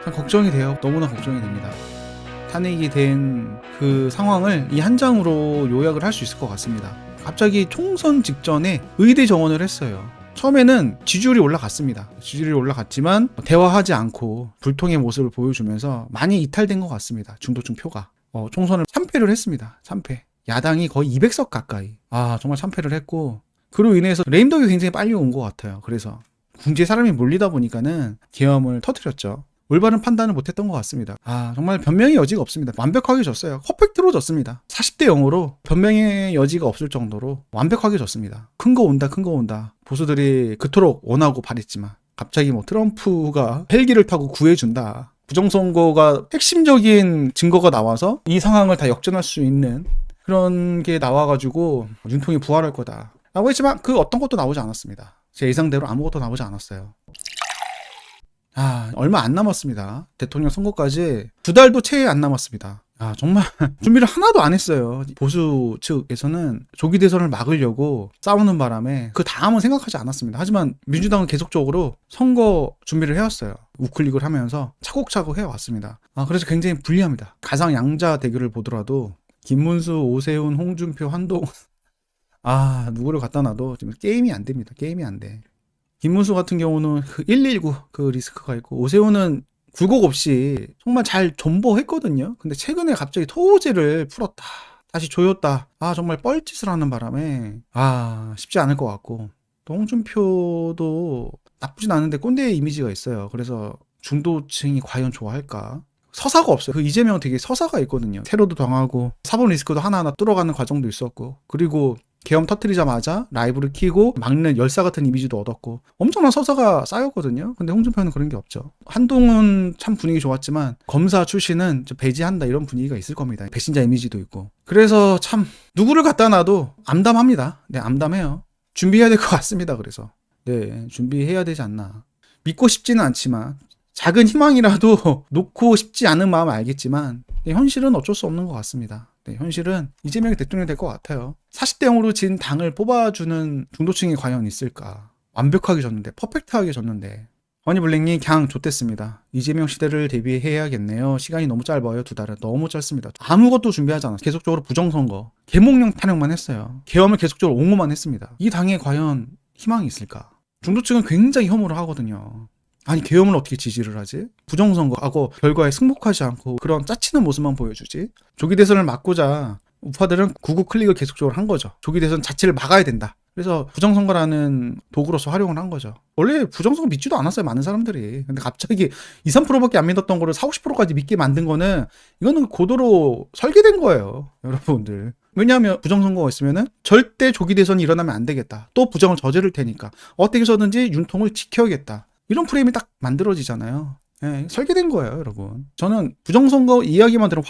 참 걱정이 돼요. 너무나 걱정이 됩니다. 탄핵이 된 그 상황을 이 한 장으로 요약을 할 수 있을 것 같습니다. 갑자기 총선 직전에 의대 정원을 했어요. 처음에는 지지율이 올라갔습니다. 지지율이 올라갔지만 대화하지 않고 불통의 모습을 보여주면서 많이 이탈된 것 같습니다. 중도층 표가. 총선을 참패를 했습니다. 참패. 야당이 거의 200석 가까이. 정말 참패를 했고, 그로 인해서 레임덕이 굉장히 빨리 온 것 같아요. 그래서 궁지에 사람이 몰리다 보니까는 계엄을 터뜨렸죠. 올바른 판단을 못했던 것 같습니다. 정말 변명의 여지가 없습니다. 완벽하게 졌어요. 퍼펙트로 졌습니다. 40대 0으로 변명의 여지가 없을 정도로 완벽하게 졌습니다. 큰 거 온다, 큰 거 온다. 보수들이 그토록 원하고 바랬지만 갑자기 트럼프가 헬기를 타고 구해준다. 부정선거가 핵심적인 증거가 나와서 이 상황을 다 역전할 수 있는 그런 게 나와가지고 윤통이 부활할 거다 라고 했지만 그 어떤 것도 나오지 않았습니다. 제 예상대로 아무것도 나오지 않았어요. 얼마 안 남았습니다. 대통령 선거까지 2달도 채 안 남았습니다. 정말 준비를 하나도 안 했어요. 보수 측에서는 조기 대선을 막으려고 싸우는 바람에 그 다음은 생각하지 않았습니다. 하지만 민주당은 계속적으로 선거 준비를 해왔어요. 우클릭을 하면서 차곡차곡 해왔습니다. 그래서 굉장히 불리합니다. 가상 양자 대결을 보더라도 김문수, 오세훈, 홍준표, 한동훈 누구를 갖다 놔도 지금 게임이 안 됩니다. 게임이 안 돼. 김문수 같은 경우는 그 119 그 리스크가 있고, 오세훈은 굴곡 없이 정말 잘 존버했거든요. 근데 최근에 갑자기 토제를 풀었다, 다시 조였다. 정말 뻘짓을 하는 바람에 쉽지 않을 것 같고, 또 홍준표도 나쁘진 않은데 꼰대의 이미지가 있어요. 그래서 중도층이 과연 좋아할까? 서사가 없어요. 그 이재명 되게 서사가 있거든요. 테러도 당하고 사법 리스크도 하나하나 뚫어가는 과정도 있었고, 그리고 계엄 터뜨리자마자 라이브를 키고 막는 열사 같은 이미지도 얻었고 엄청난 서사가 쌓였거든요. 근데 홍준표는 그런 게 없죠. 한동훈 참 분위기 좋았지만 검사 출신은 배제한다 이런 분위기가 있을 겁니다. 배신자 이미지도 있고. 그래서 참 누구를 갖다 놔도 암담합니다. 네, 암담해요. 준비해야 될 것 같습니다. 그래서 준비해야 되지 않나. 믿고 싶지는 않지만 작은 희망이라도 놓고 싶지 않은 마음을 알겠지만 현실은 어쩔 수 없는 것 같습니다. 현실은 이재명이 대통령이 될 것 같아요. 40대 0으로 진 당을 뽑아주는 중도층이 과연 있을까? 완벽하게 졌는데, 퍼펙트하게 졌는데. 허니블랙님 그냥 좋댔습니다. 이재명 시대를 대비해야겠네요. 시간이 너무 짧아요. 2달은 너무 짧습니다. 아무것도 준비하지 않았어요. 계속적으로 부정선거, 계몽령 탄핵만 했어요. 계엄을 계속적으로 옹호만 했습니다. 이 당에 과연 희망이 있을까? 중도층은 굉장히 혐오를 하거든요. 계엄을 어떻게 지지를 하지? 부정선거하고 결과에 승복하지 않고 그런 짜치는 모습만 보여주지? 조기 대선을 막고자 우파들은 구구 클릭을 계속적으로 한 거죠. 조기 대선 자체를 막아야 된다. 그래서 부정선거라는 도구로서 활용을 한 거죠. 원래 부정선거 믿지도 않았어요, 많은 사람들이. 근데 갑자기 2, 3%밖에 안 믿었던 거를 4, 50%까지 믿게 만든 거는, 이거는 고도로 설계된 거예요, 여러분들. 왜냐하면 부정선거가 있으면은 절대 조기 대선이 일어나면 안 되겠다. 또 부정을 저지를 테니까 어떻게 해서든지 윤통을 지켜야겠다. 이런 프레임이 딱 만들어지잖아요. 설계된 거예요, 여러분. 저는 부정선거 이야기만 들으면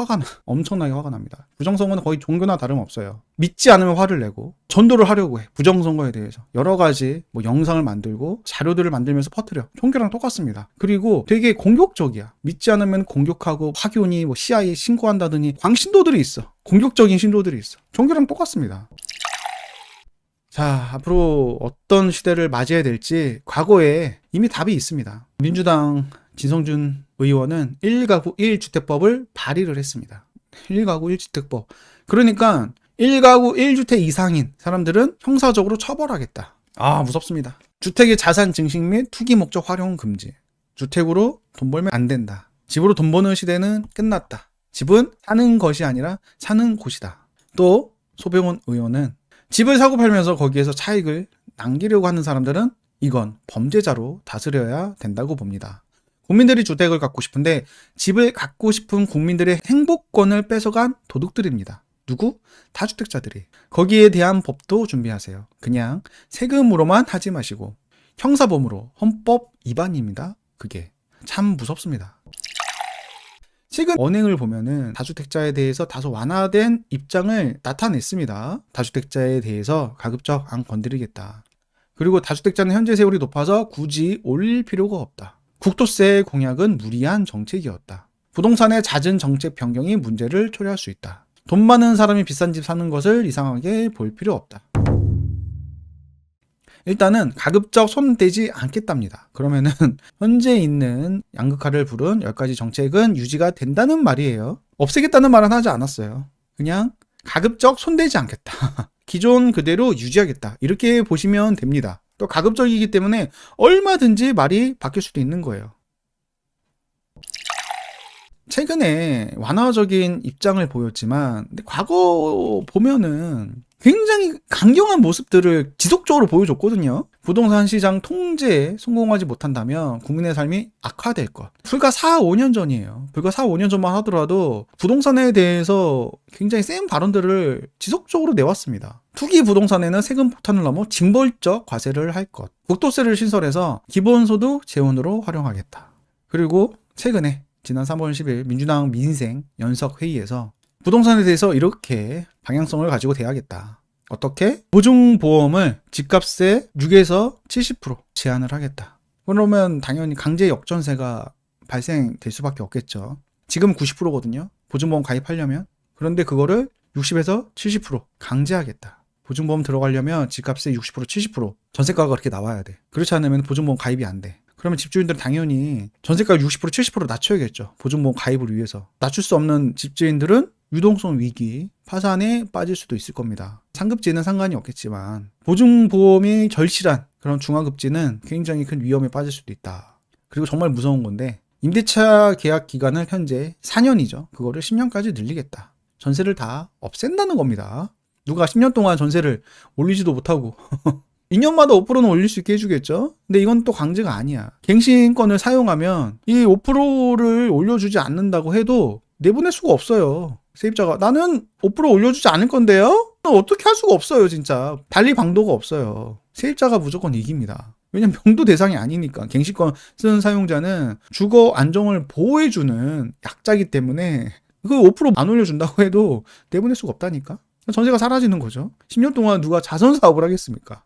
엄청나게 화가 납니다. 부정선거는 거의 종교나 다름없어요. 믿지 않으면 화를 내고 전도를 하려고 해. 부정선거에 대해서 여러 가지 영상을 만들고 자료들을 만들면서 퍼뜨려. 종교랑 똑같습니다. 그리고 되게 공격적이야. 믿지 않으면 공격하고 확연히 CIA 신고한다더니 광신도들이 있어. 공격적인 신도들이 있어. 종교랑 똑같습니다. 자, 앞으로 어떤 시대를 맞이해야 될지 과거에 이미 답이 있습니다. 민주당 진성준 의원은 1가구 1주택법을 발의를 했습니다. 1가구 1주택법. 그러니까 1가구 1주택 이상인 사람들은 형사적으로 처벌하겠다. 무섭습니다. 주택의 자산 증식 및 투기 목적 활용 금지. 주택으로 돈 벌면 안 된다. 집으로 돈 버는 시대는 끝났다. 집은 사는 것이 아니라 사는 곳이다. 또 소병원 의원은 집을 사고 팔면서 거기에서 차익을 남기려고 하는 사람들은 이건 범죄자로 다스려야 된다고 봅니다. 국민들이 주택을 갖고 싶은데 집을 갖고 싶은 국민들의 행복권을 뺏어간 도둑들입니다. 누구? 다주택자들이. 거기에 대한 법도 준비하세요. 그냥 세금으로만 하지 마시고 형사범으로, 헌법 위반입니다. 그게 참 무섭습니다. 최근 언행을 보면은 다주택자에 대해서 다소 완화된 입장을 나타냈습니다. 다주택자에 대해서 가급적 안 건드리겠다. 그리고 다주택자는 현재 세율이 높아서 굳이 올릴 필요가 없다. 국토세 공약은 무리한 정책이었다. 부동산의 잦은 정책 변경이 문제를 초래할 수 있다. 돈 많은 사람이 비싼 집 사는 것을 이상하게 볼 필요 없다. 일단은 가급적 손대지 않겠답니다. 그러면은 현재 있는 양극화를 부른 10가지 정책은 유지가 된다는 말이에요. 없애겠다는 말은 하지 않았어요. 그냥 가급적 손대지 않겠다. 기존 그대로 유지하겠다. 이렇게 보시면 됩니다. 또 가급적이기 때문에 얼마든지 말이 바뀔 수도 있는 거예요. 최근에 완화적인 입장을 보였지만 근데 과거 보면은 굉장히 강경한 모습들을 지속적으로 보여줬거든요. 부동산 시장 통제에 성공하지 못한다면 국민의 삶이 악화될 것. 불과 4, 5년 전이에요. 불과 4, 5년 전만 하더라도 부동산에 대해서 굉장히 센 발언들을 지속적으로 내왔습니다. 투기 부동산에는 세금 폭탄을 넘어 징벌적 과세를 할 것. 국토세를 신설해서 기본소득 재원으로 활용하겠다. 그리고 최근에 지난 3월 10일 민주당 민생 연석회의에서 부동산에 대해서 이렇게 방향성을 가지고 대하겠다. 어떻게? 보증보험을 집값의 6에서 70% 제한을 하겠다. 그러면 당연히 강제 역전세가 발생될 수밖에 없겠죠. 지금 90%거든요. 보증보험 가입하려면. 그런데 그거를 60에서 70% 강제하겠다. 보증보험 들어가려면 집값의 60%, 70% 전세가가 그렇게 나와야 돼. 그렇지 않으면 보증보험 가입이 안 돼. 그러면 집주인들은 당연히 전세가 60%, 70% 낮춰야겠죠. 보증보험 가입을 위해서. 낮출 수 없는 집주인들은 유동성 위기, 파산에 빠질 수도 있을 겁니다. 상급지는 상관이 없겠지만 보증보험이 절실한 그런 중하급지는 굉장히 큰 위험에 빠질 수도 있다. 그리고 정말 무서운 건데 임대차 계약 기간을 현재 4년이죠. 그거를 10년까지 늘리겠다. 전세를 다 없앤다는 겁니다. 누가 10년 동안 전세를 올리지도 못하고 2년마다 5%는 올릴 수 있게 해주겠죠? 근데 이건 또 강제가 아니야. 갱신권을 사용하면 이 5%를 올려주지 않는다고 해도 내보낼 수가 없어요. 세입자가 나는 5% 올려주지 않을 건데요? 어떻게 할 수가 없어요, 진짜. 달리 방도가 없어요. 세입자가 무조건 이깁니다. 왜냐면 명도 대상이 아니니까. 갱신권 쓰는 사용자는 주거 안정을 보호해주는 약자이기 때문에 그 5%안 올려준다고 해도 내보낼 수가 없다니까. 전세가 사라지는 거죠. 10년 동안 누가 자선 사업을 하겠습니까?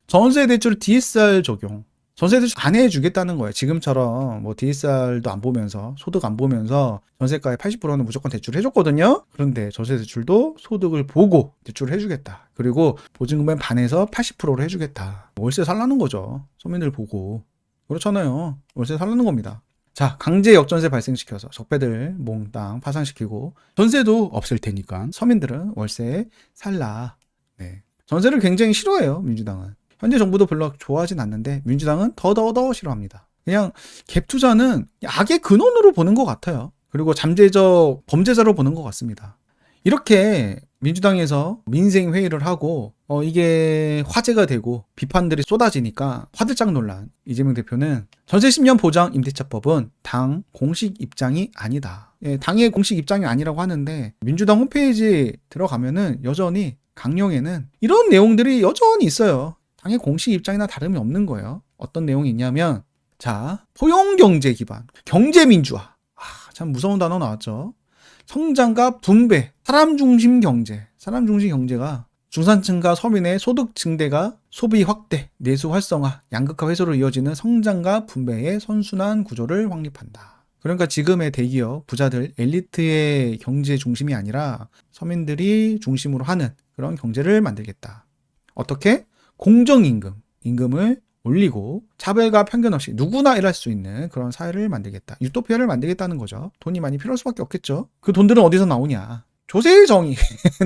전세 대출 DSR 적용. 전세 대출 안 해주겠다는 거예요. 지금처럼 뭐 DSR도 안 보면서 소득 안 보면서 전세가의 80%는 무조건 대출을 해줬거든요. 그런데 전세 대출도 소득을 보고 대출을 해주겠다. 그리고 보증금의 반에서 80%로 해주겠다. 월세 살라는 거죠. 서민들 보고. 그렇잖아요. 월세 살라는 겁니다. 자, 강제 역전세 발생시켜서 적배들 몽땅 파산시키고 전세도 없을 테니까 서민들은 월세 살라. 네. 전세를 굉장히 싫어해요, 민주당은. 현재 정부도 별로 좋아하진 않는데 민주당은 더 싫어합니다. 그냥 갭 투자는 악의 근원으로 보는 것 같아요. 그리고 잠재적 범죄자로 보는 것 같습니다. 이렇게 민주당에서 민생 회의를 하고 이게 화제가 되고 비판들이 쏟아지니까 화들짝 놀란 이재명 대표는 전세 10년 보장 임대차법은 당 공식 입장이 아니다. 예, 당의 공식 입장이 아니라고 하는데 민주당 홈페이지 들어가면은 여전히 강령에는 이런 내용들이 여전히 있어요. 당의 공식 입장이나 다름이 없는 거예요. 어떤 내용이 있냐면 자, 포용경제 기반, 경제민주화. 참 무서운 단어 나왔죠. 성장과 분배, 사람 중심 경제. 사람 중심 경제가 중산층과 서민의 소득 증대가 소비 확대, 내수 활성화, 양극화 해소로 이어지는 성장과 분배의 선순환 구조를 확립한다. 그러니까 지금의 대기업, 부자들, 엘리트의 경제 중심이 아니라 서민들이 중심으로 하는 그런 경제를 만들겠다. 어떻게? 공정임금, 임금을 올리고 차별과 편견 없이 누구나 일할 수 있는 그런 사회를 만들겠다. 유토피아를 만들겠다는 거죠. 돈이 많이 필요할 수밖에 없겠죠. 그 돈들은 어디서 나오냐? 조세정이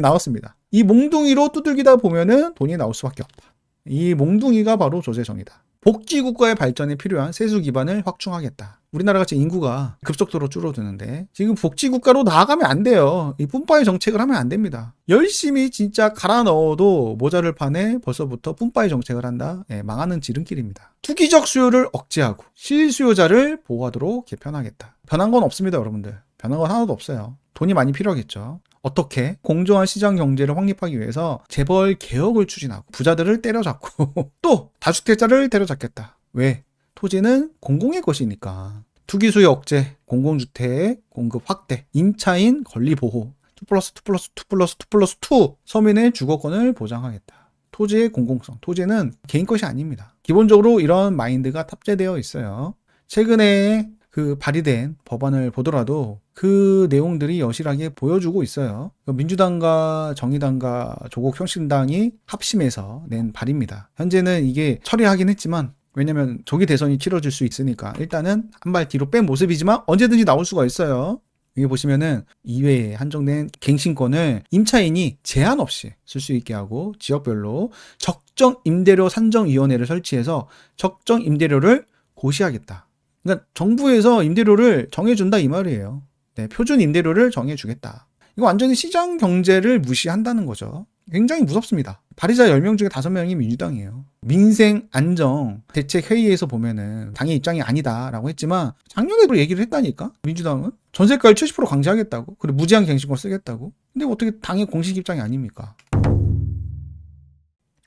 나왔습니다. 이 몽둥이로 두들기다 보면은 돈이 나올 수밖에 없다. 이 몽둥이가 바로 조세정이다. 복지국가의 발전에 필요한 세수 기반을 확충하겠다. 우리나라 같이 인구가 급속도로 줄어드는데 지금 복지국가로 나아가면 안 돼요. 이 뿜빠이 정책을 하면 안 됩니다. 열심히 진짜 갈아 넣어도 모자를 판에 벌써부터 뿜빠이 정책을 한다. 예, 망하는 지름길입니다. 투기적 수요를 억제하고 실수요자를 보호하도록 개편하겠다. 변한 건 없습니다, 여러분들. 변한 건 하나도 없어요. 돈이 많이 필요하겠죠. 어떻게? 공정한 시장 경제를 확립하기 위해서 재벌 개혁을 추진하고 부자들을 때려잡고 또 다주택자를 때려잡겠다. 왜? 토지는 공공의 것이니까. 투기 수요 억제, 공공주택 공급 확대, 임차인 권리 보호, 2+2+2+2+2 서민의 주거권을 보장하겠다. 토지의 공공성, 토지는 개인 것이 아닙니다. 기본적으로 이런 마인드가 탑재되어 있어요. 최근에 그 발의된 법안을 보더라도 그 내용들이 여실하게 보여주고 있어요. 민주당과 정의당과 조국혁신당이 합심해서 낸 발의입니다. 현재는 이게 처리하긴 했지만 왜냐면 조기 대선이 치러질 수 있으니까 일단은 한 발 뒤로 뺀 모습이지만 언제든지 나올 수가 있어요. 여기 보시면은 이외에 한정된 갱신권을 임차인이 제한 없이 쓸 수 있게 하고 지역별로 적정 임대료 산정위원회를 설치해서 적정 임대료를 고시하겠다. 그러니까 정부에서 임대료를 정해준다 이 말이에요. 네, 표준 임대료를 정해주겠다. 이거 완전히 시장 경제를 무시한다는 거죠. 굉장히 무섭습니다. 발의자 10명 중에 5명이 민주당이에요. 민생 안정 대책 회의에서 보면은 당의 입장이 아니다라고 했지만 작년에도 얘기를 했다니까. 민주당은 전세가를 70% 강제하겠다고. 그리고 무제한 갱신권 쓰겠다고. 근데 어떻게 당의 공식 입장이 아닙니까?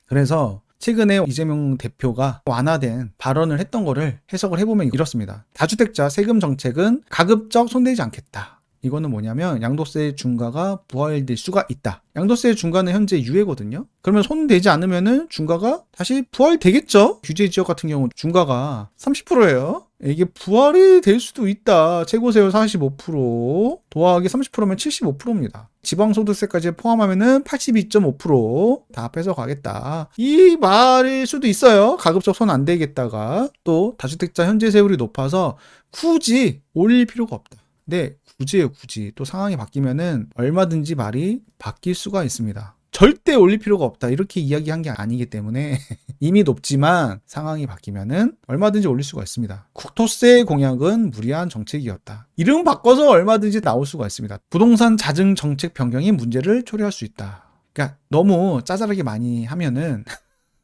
그래서 최근에 이재명 대표가 완화된 발언을 했던 거를 해석을 해보면 이렇습니다. 다주택자 세금 정책은 가급적 손대지 않겠다. 이거는 뭐냐면 양도세 중과가 부활될 수가 있다. 양도세 중과는 현재 유예거든요. 그러면 손대지 않으면은 중과가 다시 부활되겠죠. 규제 지역 같은 경우 중과가 30%예요. 이게 부활이 될 수도 있다. 최고세율 45%, 도하기 30%면 75%입니다. 지방소득세까지 포함하면은 82.5%다 뺏어가겠다. 이 말일 수도 있어요. 가급적 손 안 대겠다가. 또 다주택자 현재 세율이 높아서 굳이 올릴 필요가 없다. 네, 굳이 또 상황이 바뀌면은 얼마든지 말이 바뀔 수가 있습니다. 절대 올릴 필요가 없다 이렇게 이야기한 게 아니기 때문에 이미 높지만 상황이 바뀌면은 얼마든지 올릴 수가 있습니다. 국토세 공약은 무리한 정책이었다. 이름 바꿔서 얼마든지 나올 수가 있습니다. 부동산 자증 정책 변경이 문제를 초래할 수 있다. 그러니까 너무 짜잘하게 많이 하면은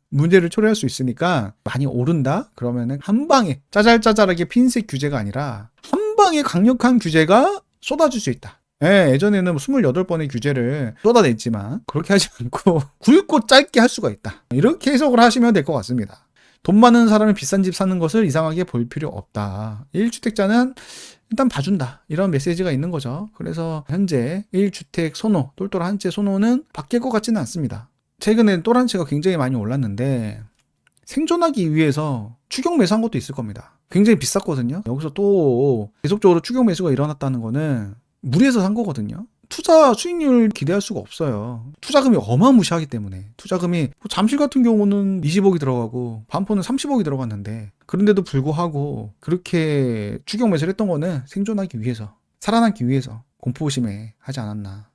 문제를 초래할 수 있으니까 많이 오른다? 그러면은 한 방에 짜잘짜잘하게 핀셋 규제가 아니라 한 방에 강력한 규제가 쏟아질 수 있다. 예, 예전에는 28번의 규제를 쏟아냈지만 그렇게 하지 않고 굵고 짧게 할 수가 있다. 이렇게 해석을 하시면 될 것 같습니다. 돈 많은 사람이 비싼 집 사는 것을 이상하게 볼 필요 없다. 1주택자는 일단 봐준다. 이런 메시지가 있는 거죠. 그래서 현재 1주택 선호, 똘똘 한 채 선호는 바뀔 것 같지는 않습니다. 최근에 똘 한 채가 굉장히 많이 올랐는데 생존하기 위해서 추격 매수한 것도 있을 겁니다. 굉장히 비쌌거든요. 여기서 또 계속적으로 추격 매수가 일어났다는 거는 무리해서 산 거거든요. 투자 수익률 기대할 수가 없어요. 투자금이 어마무시하기 때문에. 투자금이 잠실 같은 경우는 20억이 들어가고 반포는 30억이 들어갔는데 그런데도 불구하고 그렇게 추격 매수를 했던 거는 생존하기 위해서, 살아남기 위해서 공포심에 하지 않았나.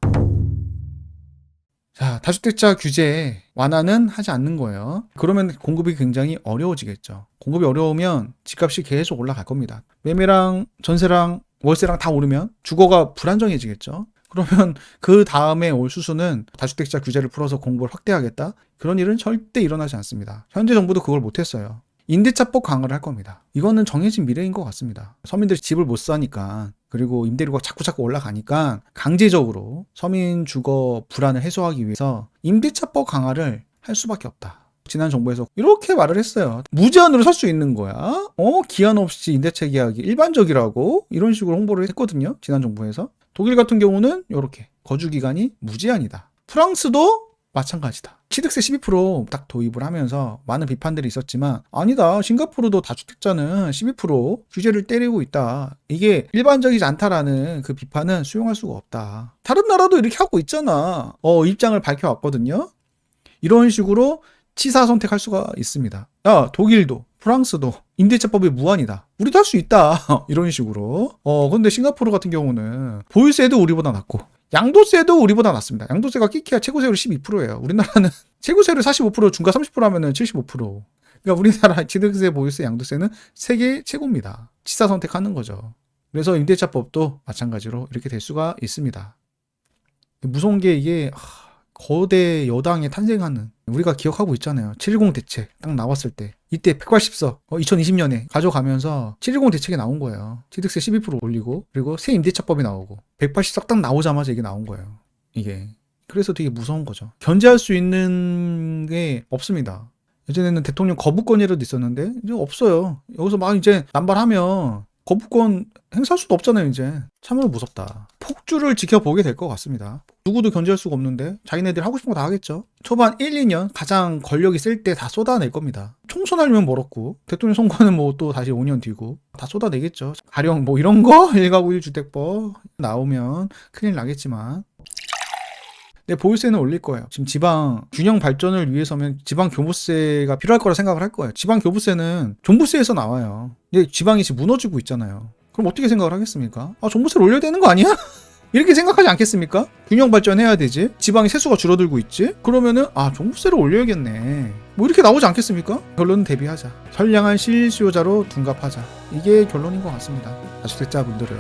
자, 다주택자 규제 완화는 하지 않는 거예요. 그러면 공급이 굉장히 어려워지겠죠. 공급이 어려우면 집값이 계속 올라갈 겁니다. 매매랑 전세랑 월세랑 다 오르면 주거가 불안정해지겠죠. 그러면 그 다음에 올 수수는 다주택자 규제를 풀어서 공급을 확대하겠다? 그런 일은 절대 일어나지 않습니다. 현재 정부도 그걸 못했어요. 임대차법 강화를 할 겁니다. 이거는 정해진 미래인 것 같습니다. 서민들이 집을 못 사니까, 그리고 임대료가 자꾸 올라가니까 강제적으로 서민 주거 불안을 해소하기 위해서 임대차법 강화를 할 수밖에 없다. 지난 정부에서 이렇게 말을 했어요. 무제한으로 살 수 있는 거야. 기한 없이 임대차 계약이 일반적이라고 이런 식으로 홍보를 했거든요. 지난 정부에서. 독일 같은 경우는 이렇게 거주 기간이 무제한이다. 프랑스도 마찬가지다. 취득세 12%딱 도입을 하면서 많은 비판들이 있었지만 아니다. 싱가포르도 다주택자는 12% 규제를 때리고 있다. 이게 일반적이지 않다라는 그 비판은 수용할 수가 없다. 다른 나라도 이렇게 하고 있잖아. 입장을 밝혀왔거든요. 이런 식으로 치사 선택할 수가 있습니다. 야, 독일도 프랑스도 임대차법이 무한이다. 우리도 할 수 있다. 이런 식으로. 근데 싱가포르 같은 경우는 보유세도 우리보다 낮고 양도세도 우리보다 낮습니다. 양도세가 끼키야 최고세율이 12%예요. 우리나라는 최고세율이 45%, 중과 30% 하면은 75%. 그러니까 우리나라 취득세, 보유세, 양도세는 세계 최고입니다. 치사 선택하는 거죠. 그래서 임대차법도 마찬가지로 이렇게 될 수가 있습니다. 무서운 게 이게 거대 여당이 탄생하는, 우리가 기억하고 있잖아요. 710 대책 딱 나왔을 때 이때 180석 2020년에 가져가면서 710 대책이 나온 거예요. 취득세 12% 올리고 그리고 새 임대차법이 나오고 180석 딱 나오자마자 이게 나온 거예요. 이게 그래서 되게 무서운 거죠. 견제할 수 있는 게 없습니다. 예전에는 대통령 거부권이라도 있었는데 이제 없어요. 여기서 막 이제 남발하면 거부권 행사할 수도 없잖아요, 이제. 참으로 무섭다. 폭주를 지켜보게 될 것 같습니다. 누구도 견제할 수가 없는데 자기네들이 하고 싶은 거 다 하겠죠. 초반 1, 2년 가장 권력이 쓸 때 다 쏟아낼 겁니다. 총선하려면 멀었고 대통령 선거는 뭐 또 다시 5년 뒤고 다 쏟아내겠죠. 가령 뭐 이런 거 1가구 1주택법 나오면 큰일 나겠지만 네, 보유세는 올릴 거예요. 지금 지방 균형 발전을 위해서면 지방 교부세가 필요할 거라 생각을 할 거예요. 지방 교부세는 종부세에서 나와요. 근데 지방이 지금 무너지고 있잖아요. 그럼 어떻게 생각을 하겠습니까? 아, 종부세를 올려야 되는 거 아니야? 이렇게 생각하지 않겠습니까? 균형 발전해야 되지. 지방의 세수가 줄어들고 있지. 그러면은 아, 종부세를 올려야겠네. 뭐 이렇게 나오지 않겠습니까? 결론은 대비하자. 선량한 실수요자로 둔갑하자. 이게 결론인 것 같습니다. 다주택자분들은